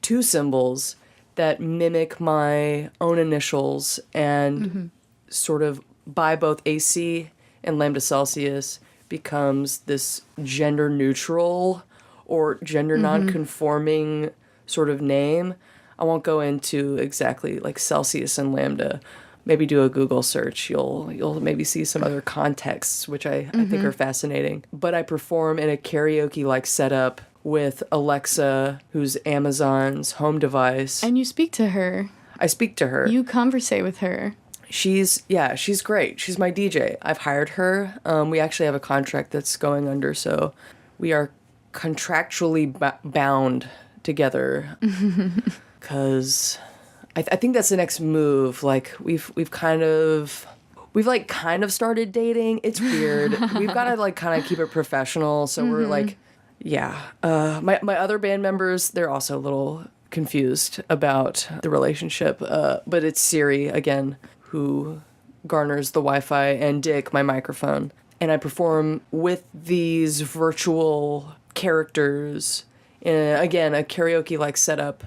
Speaker 1: two symbols that mimic my own initials, and sort of by both AC and Lambda Celsius becomes this gender neutral or gender non-conforming sort of name. I won't go into exactly like Celsius and Lambda. Maybe do a Google search. You'll maybe see some other contexts, which I think are fascinating. But I perform in a karaoke-like setup with Alexa, who's Amazon's home device.
Speaker 2: And you speak to her.
Speaker 1: I speak to her.
Speaker 2: You conversate with her.
Speaker 1: She's great. She's my DJ. I've hired her. We actually have a contract that's going under, so we are contractually bound together. Because I think that's the next move. Like we've kind of started dating. It's weird. We've got to like kind of keep it professional. So we're like, yeah. My other band members, they're also a little confused about the relationship. But it's Siri again who garners the Wi-Fi, and Dick, my microphone. And I perform with these virtual characters in, again, a karaoke-like setup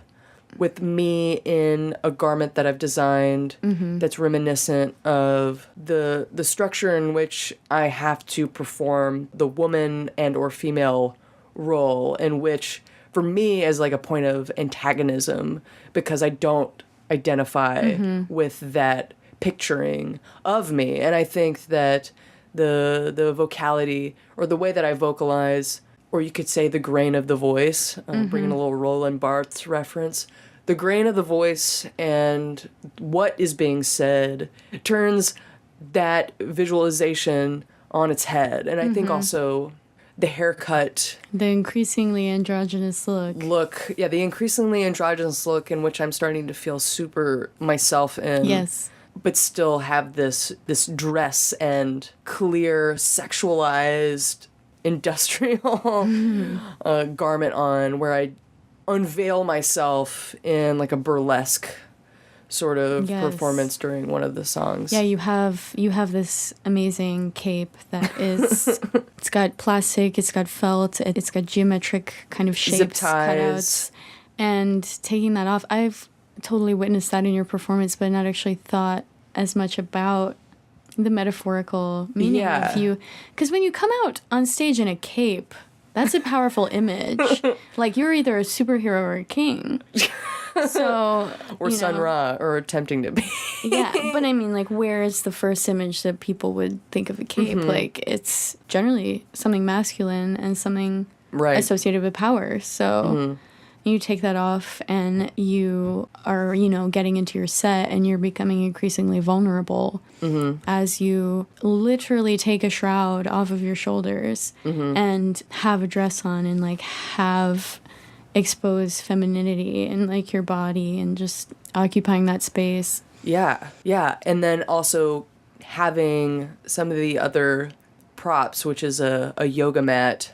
Speaker 1: with me in a garment that I've designed that's reminiscent of the structure in which I have to perform the woman and or female role, in which, for me, as like a point of antagonism, because I don't identify with that picturing of me. And I think that the vocality, or the way that I vocalize, or you could say the grain of the voice, bringing a little Roland Barthes reference, the grain of the voice and what is being said turns that visualization on its head. And I think also the haircut.
Speaker 2: The increasingly androgynous look.
Speaker 1: Yeah, the increasingly androgynous look in which I'm starting to feel super myself in.
Speaker 2: Yes.
Speaker 1: But still have this dress and clear, sexualized, industrial garment on, where I unveil myself in like a burlesque sort of performance during one of the songs.
Speaker 2: Yeah, you have this amazing cape that is it's got plastic, it's got felt, it's got geometric kind of shapes,
Speaker 1: zip ties,
Speaker 2: cutouts, and taking that off. I've totally witnessed that in your performance, but not actually thought as much about the metaphorical meaning of you. Because when you come out on stage in a cape, that's a powerful image. Like, you're either a superhero or a king. So,
Speaker 1: or Sun Ra, or attempting to be.
Speaker 2: Yeah, but I mean, like, where is the first image that people would think of a cape? Like, it's generally something masculine and something associated with power. So you take that off and you are, getting into your set, and you're becoming increasingly vulnerable as you literally take a shroud off of your shoulders and have a dress on, and like have exposed femininity in like your body, and just occupying that space.
Speaker 1: Yeah. And then also having some of the other props, which is a yoga mat,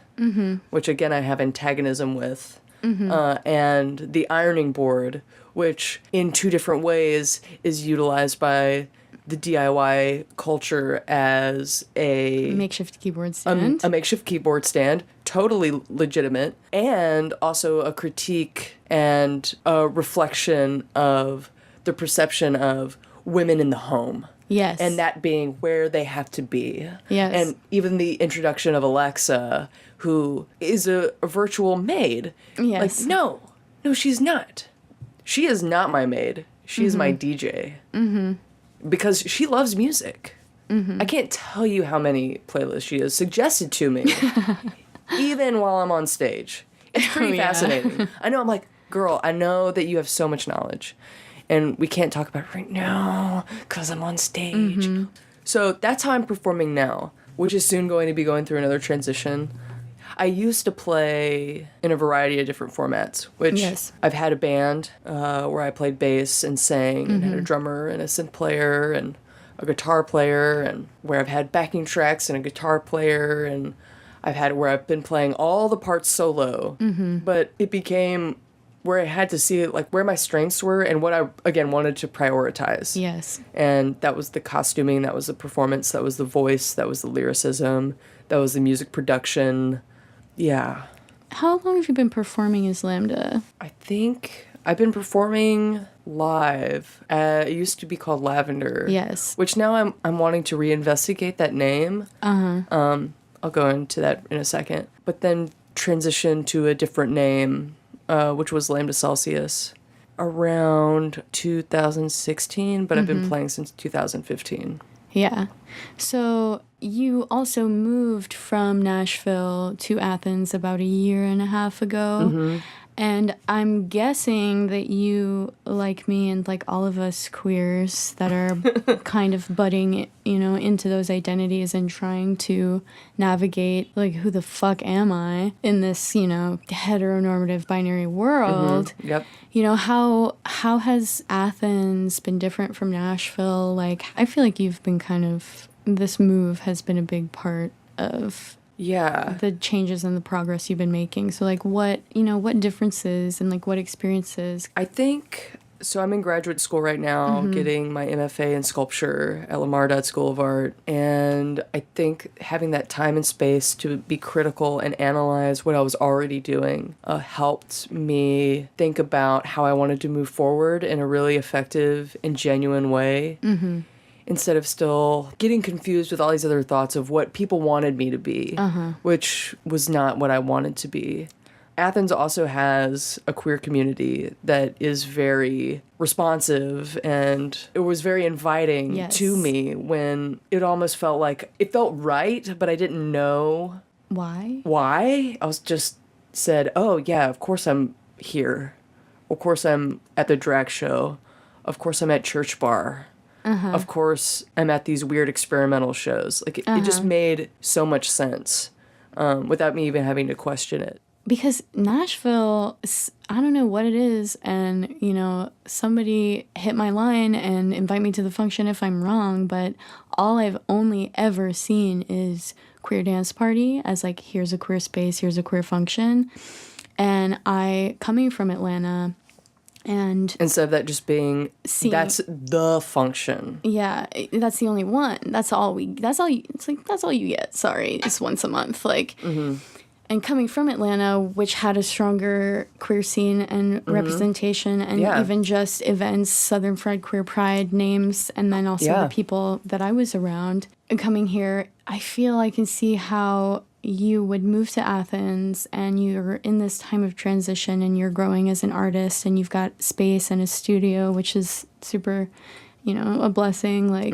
Speaker 1: which again I have antagonism with. And the ironing board, which in two different ways is utilized by the DIY culture as a
Speaker 2: makeshift keyboard stand.
Speaker 1: A makeshift keyboard stand, totally legitimate, and also a critique and a reflection of the perception of women in the home.
Speaker 2: Yes.
Speaker 1: And that being where they have to be.
Speaker 2: Yes.
Speaker 1: And even the introduction of Alexa, who is a virtual maid.
Speaker 2: Yes.
Speaker 1: Like, no, she's not. She is not my maid. She is my DJ. Because she loves music. I can't tell you how many playlists she has suggested to me, even while I'm on stage. It's pretty fascinating. I know, I'm like, girl, I know that you have so much knowledge, and we can't talk about it right now because I'm on stage. So that's how I'm performing now, which is soon going to be going through another transition. I used to play in a variety of different formats, which I've had a band where I played bass and sang, and had a drummer and a synth player and a guitar player, and where I've had backing tracks and a guitar player, and I've had where I've been playing all the parts solo. But it became where I had to see like where my strengths were and what I, again, wanted to prioritize.
Speaker 2: Yes.
Speaker 1: And that was the costuming, that was the performance, that was the voice, that was the lyricism, that was the music production. Yeah.
Speaker 2: How long have you been performing as Lambda?
Speaker 1: I think I've been performing live. It used to be called Lavender.
Speaker 2: Yes.
Speaker 1: Which now I'm wanting to reinvestigate that name. I'll go into that in a second. But then transition to a different name, which was Lambda Celsius, around 2016, but I've been playing since 2015.
Speaker 2: Yeah. So you also moved from Nashville to Athens about a year and a half ago. And I'm guessing that you, like me and like all of us queers that are kind of budding, into those identities and trying to navigate, like, who the fuck am I in this, heteronormative binary world?
Speaker 1: Mm-hmm. Yep.
Speaker 2: How has Athens been different from Nashville? Like, I feel like you've been this move has been a big part of the changes and the progress you've been making. So, like, what differences and, like, what experiences?
Speaker 1: I think, so I'm in graduate school right now, getting my MFA in sculpture at Lamar School of Art. And I think having that time and space to be critical and analyze what I was already doing helped me think about how I wanted to move forward in a really effective and genuine way. Mm-hmm. Instead of still getting confused with all these other thoughts of what people wanted me to be, which was not what I wanted to be. Athens also has a queer community that is very responsive, and it was very inviting to me when it almost felt like it felt right, but I didn't know why. I was just said, oh yeah, of course I'm here. Of course I'm at the drag show. Of course I'm at church bar. Of course, I'm at these weird experimental shows. Like, it just made so much sense without me even having to question it.
Speaker 2: Because Nashville, I don't know what it is, and, somebody hit my line and invite me to the function if I'm wrong, but all I've only ever seen is queer dance party as, like, here's a queer space, here's a queer function. And coming from Atlanta... And
Speaker 1: instead of that just being, that's the function.
Speaker 2: Yeah, that's the only one. That's all you get. Sorry, it's once a month. Like, and coming from Atlanta, which had a stronger queer scene and representation, and even just events, Southern Fried Queer Pride names, and then also the people that I was around. And coming here, I feel I can see how you would move to Athens and you're in this time of transition and you're growing as an artist and you've got space and a studio, which is super, a blessing. Like,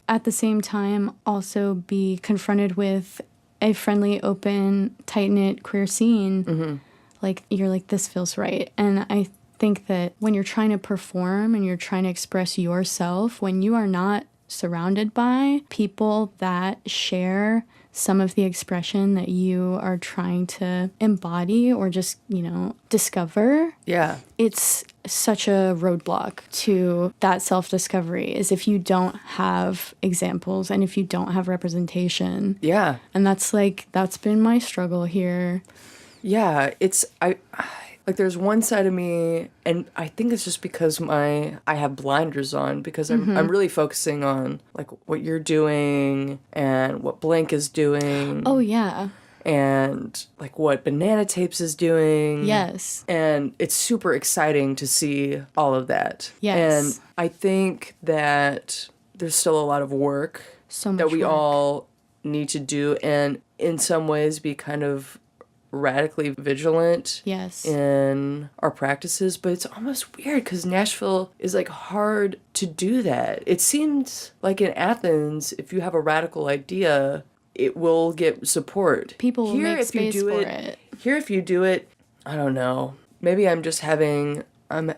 Speaker 2: at the same time, also be confronted with a friendly, open, tight-knit queer scene. Like, you're like, this feels right. And I think that when you're trying to perform and you're trying to express yourself, when you are not surrounded by people that share some of the expression that you are trying to embody or just, discover. Yeah. It's such a roadblock to that self-discovery is if you don't have examples and if you don't have representation. Yeah. And that's been my struggle here.
Speaker 1: Yeah, like, there's one side of me, and I think it's just because I have blinders on, because I'm really focusing on, like, what you're doing and what Blink is doing.
Speaker 2: Oh, yeah.
Speaker 1: And, like, what Banana Tapes is doing. Yes. And it's super exciting to see all of that. Yes. And I think that there's still a lot of work that we all need to do, and in some ways be kind of radically vigilant in our practices, but it's almost weird because Nashville is, like, hard to do that. It seems like in Athens, if you have a radical idea, it will get support.
Speaker 2: People will make space for it.
Speaker 1: Here, if you do it, I don't know. Maybe I'm just I'm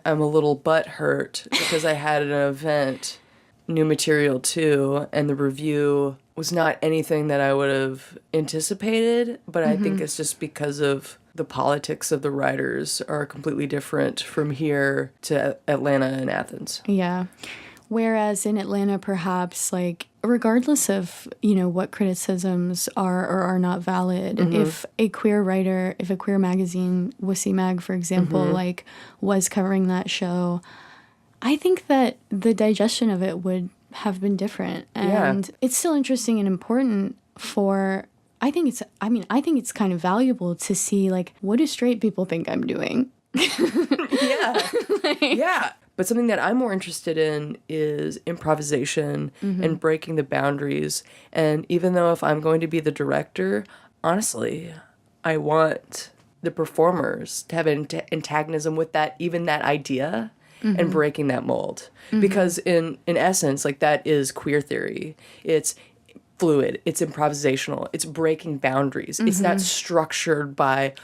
Speaker 1: a little butt hurt because I had an event, New Material 2, and the review was not anything that I would have anticipated, but I think it's just because of the politics of the writers are completely different from here to Atlanta and Athens.
Speaker 2: Yeah. Whereas in Atlanta, perhaps, like, regardless of, what criticisms are or are not valid, if a queer writer, if a queer magazine, Wussy Mag, for example, like, was covering that show, I think that the digestion of it would have been different. And it's still interesting and important I think it's kind of valuable to see, like, what do straight people think I'm doing?
Speaker 1: Yeah. But something that I'm more interested in is improvisation and breaking the boundaries. And even though if I'm going to be the director, honestly, I want the performers to have an antagonism with that idea. And breaking that mold. Because in essence, like, that is queer theory. It's fluid. It's improvisational. It's breaking boundaries. It's not structured by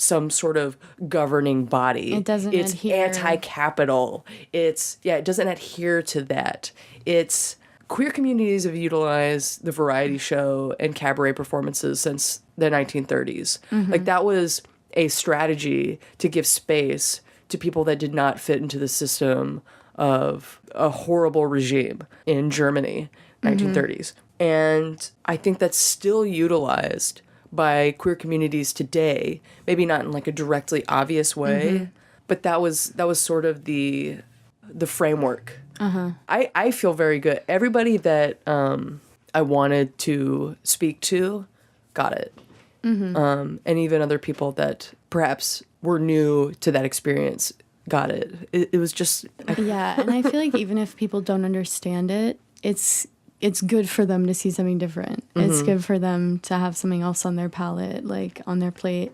Speaker 1: some sort of governing body.
Speaker 2: It doesn't
Speaker 1: it's
Speaker 2: adhere.
Speaker 1: anti-capital. It doesn't adhere to that. It's queer communities have utilized the variety show and cabaret performances since the 1930s. Like, that was a strategy to give space to people that did not fit into the system of a horrible regime in Germany, 1930s. And I think that's still utilized by queer communities today, maybe not in like a directly obvious way, but that was sort of the framework. I feel very good. Everybody that I wanted to speak to got it. And even other people that perhaps were new to that experience got it. It was just...
Speaker 2: Yeah, and I feel like even if people don't understand it, it's good for them to see something different. It's good for them to have something else on their palette, like on their plate.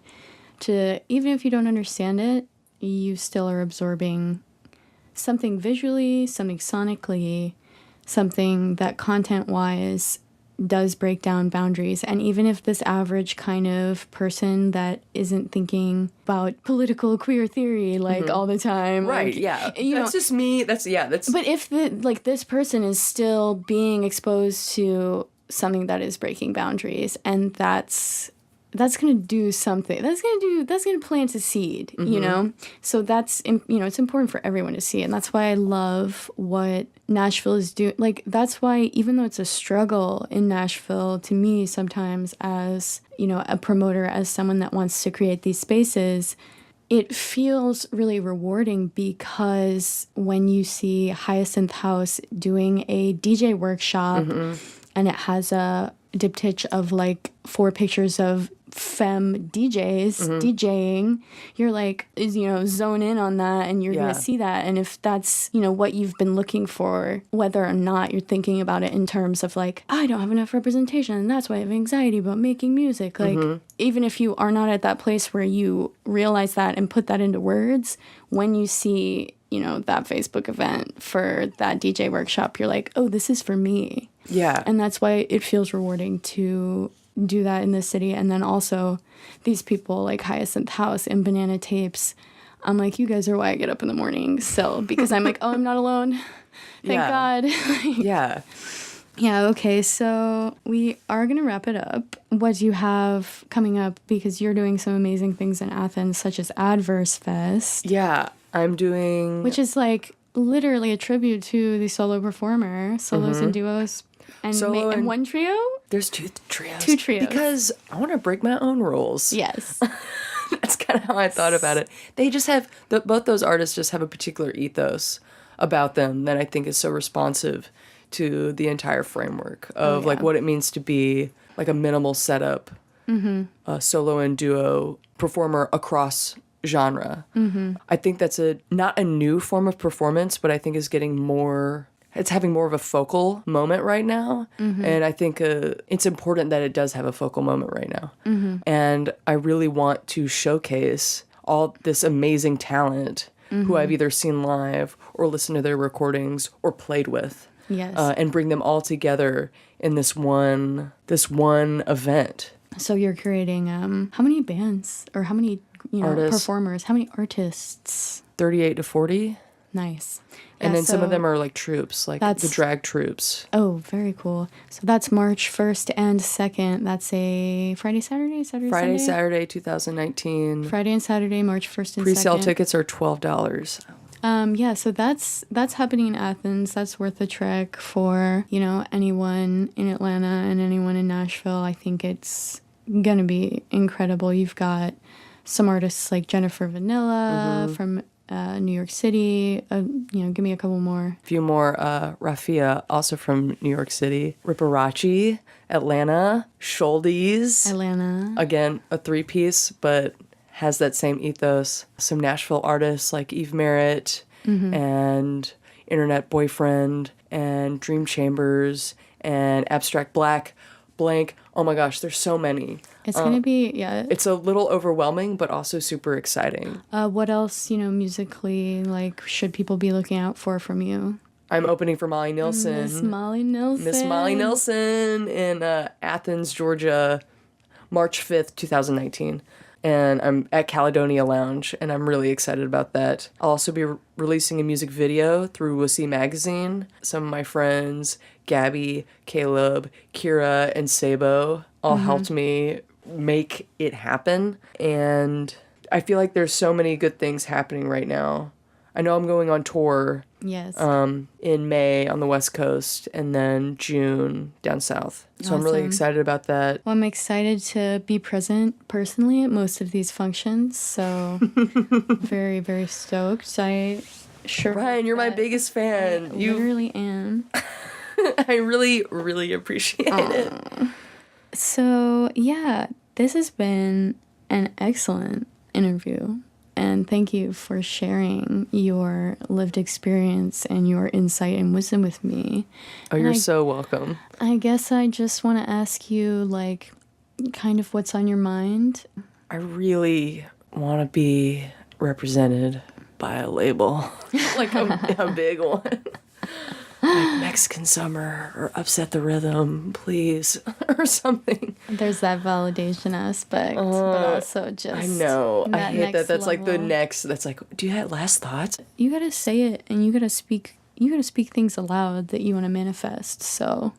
Speaker 2: To even if you don't understand it, you still are absorbing something visually, something sonically, something that content-wise does break down boundaries. And even if this average kind of person that isn't thinking about political queer theory like all the time,
Speaker 1: Right,
Speaker 2: like,
Speaker 1: yeah.
Speaker 2: you
Speaker 1: That's
Speaker 2: know,
Speaker 1: just me. That's...
Speaker 2: but if this person is still being exposed to something that is breaking boundaries, and that's going to do something. That's going to plant a seed, you know? So that's, it's important for everyone to see. And that's why I love what Nashville is doing. Like, that's why, even though it's a struggle in Nashville, to me, sometimes as, a promoter, as someone that wants to create these spaces, it feels really rewarding, because when you see Hyacinth House doing a DJ workshop and it has a diptych of like 4 pictures of femme DJs DJing, you're like, zone in on that, and you're gonna see that. And if that's, what you've been looking for, whether or not you're thinking about it in terms of like, I don't have enough representation and that's why I have anxiety about making music, like, even if you are not at that place where you realize that and put that into words, when you see, that Facebook event for that DJ workshop, you're like, oh, this is for me.
Speaker 1: Yeah.
Speaker 2: And that's why it feels rewarding to do that in this city. And then also these people like Hyacinth House and Banana Tapes, I'm like, you guys are why I get up in the morning still, because I'm like, oh, I'm not alone. Thank God.
Speaker 1: Yeah.
Speaker 2: Yeah, okay, so we are going to wrap it up. What do you have coming up? Because you're doing some amazing things in Athens, such as Adverse Fest.
Speaker 1: Yeah, I'm doing...
Speaker 2: Which is like literally a tribute to the solo performer, solos and duos, and one trio?
Speaker 1: There's 2 trios.
Speaker 2: 2 trios.
Speaker 1: Because I want to break my own rules.
Speaker 2: Yes.
Speaker 1: That's kind of how I thought about it. They just have... both those artists just have a particular ethos about them that I think is so responsive to the entire framework of like what it means to be like a minimal setup, a solo and duo performer across genre. I think that's not a new form of performance, but I think is getting more... It's having more of a focal moment right now. And I think it's important that it does have a focal moment right now. And I really want to showcase all this amazing talent who I've either seen live or listened to their recordings or played with.
Speaker 2: Yes.
Speaker 1: And bring them all together in this one event.
Speaker 2: So you're creating how many bands or how many performers? How many artists?
Speaker 1: 38 to 40.
Speaker 2: Nice.
Speaker 1: And then some of them are like troops, like the drag troops.
Speaker 2: Oh, very cool. So that's March 1st and 2nd. That's a Friday, Saturday,
Speaker 1: Friday,
Speaker 2: Sunday?
Speaker 1: Saturday, 2019.
Speaker 2: Friday and Saturday, March 1st and 2nd.
Speaker 1: Pre-sale tickets are $12.
Speaker 2: Yeah, so that's happening in Athens. That's worth a trek for, anyone in Atlanta and anyone in Nashville. I think it's going to be incredible. You've got some artists like Jennifer Vanilla from New York City. Give me a couple more.
Speaker 1: A few more. Rafia, also from New York City. Riparachi, Atlanta. Sholdies.
Speaker 2: Atlanta.
Speaker 1: Again, a 3-piece, but has that same ethos. Some Nashville artists like Eve Merritt and Internet Boyfriend and Dream Chambers and Abstract Black, Blank. Oh my gosh, there's so many.
Speaker 2: It's going to be, yeah.
Speaker 1: It's a little overwhelming, but also super exciting.
Speaker 2: What else, musically, like, should people be looking out for from you?
Speaker 1: I'm opening for Molly Nilsson.
Speaker 2: Miss Molly Nilsson
Speaker 1: in Athens, Georgia, March 5th, 2019. and I'm at Caledonia Lounge, and I'm really excited about that. I'll also be releasing a music video through Wussy Magazine. Some of my friends, Gabby, Caleb, Kira, and Sabo, all helped me make it happen, and I feel like there's so many good things happening right now. I know I'm going on tour
Speaker 2: Yes.
Speaker 1: in May on the West Coast, and then June down south. So I'm really
Speaker 2: Awesome.
Speaker 1: excited about that.
Speaker 2: Well, I'm excited to be present personally at most of these functions, so very, very stoked. I sure
Speaker 1: Ryan, you're my biggest fan.
Speaker 2: I literally am.
Speaker 1: I really, really appreciate it.
Speaker 2: So, yeah, this has been an excellent interview. And thank you for sharing your lived experience and your insight and wisdom with me.
Speaker 1: Oh, you're so welcome.
Speaker 2: I guess I just want to ask you, like, kind of what's on your mind.
Speaker 1: I really want to be represented by a label, like a big one. Like Mexican Summer or Upset the Rhythm, please, or something.
Speaker 2: There's that validation aspect, but also just
Speaker 1: I know. I hate that. That's like the
Speaker 2: level.
Speaker 1: next. That's like, do you have last thoughts?
Speaker 2: You gotta say it, and you gotta speak. You gotta speak things aloud that you want to manifest. So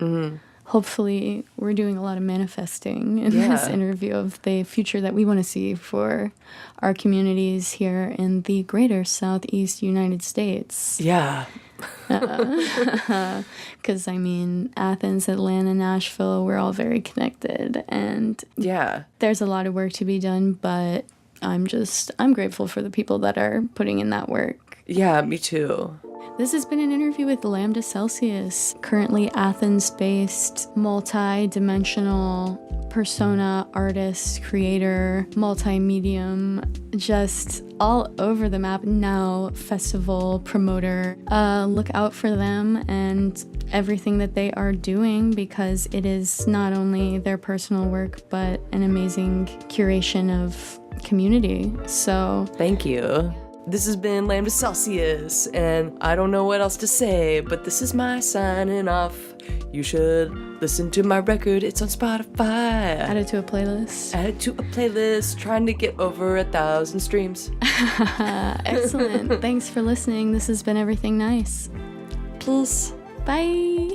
Speaker 2: hopefully, we're doing a lot of manifesting in this interview of the future that we want to see for our communities here in the greater Southeast United States.
Speaker 1: Yeah.
Speaker 2: Because, I mean, Athens, Atlanta, Nashville, we're all very connected. And
Speaker 1: Yeah.
Speaker 2: there's a lot of work to be done, but I'm grateful for the people that are putting in that work.
Speaker 1: Yeah, me too.
Speaker 2: This has been an interview with Lambda Celsius, currently Athens-based, multi-dimensional persona, artist, creator, multi-medium, just all over the map now, festival promoter. Look out for them and everything that they are doing, because it is not only their personal work, but an amazing curation of community. So
Speaker 1: Thank you. This has been Lambda Celsius, and I don't know what else to say, but this is my signing off. You should listen to my record. It's on Spotify.
Speaker 2: add it to a playlist.
Speaker 1: Add it to a playlist, trying to get over 1,000 streams.
Speaker 2: Excellent. Thanks for listening. This has been Everything Nice.
Speaker 1: Peace.
Speaker 2: Bye.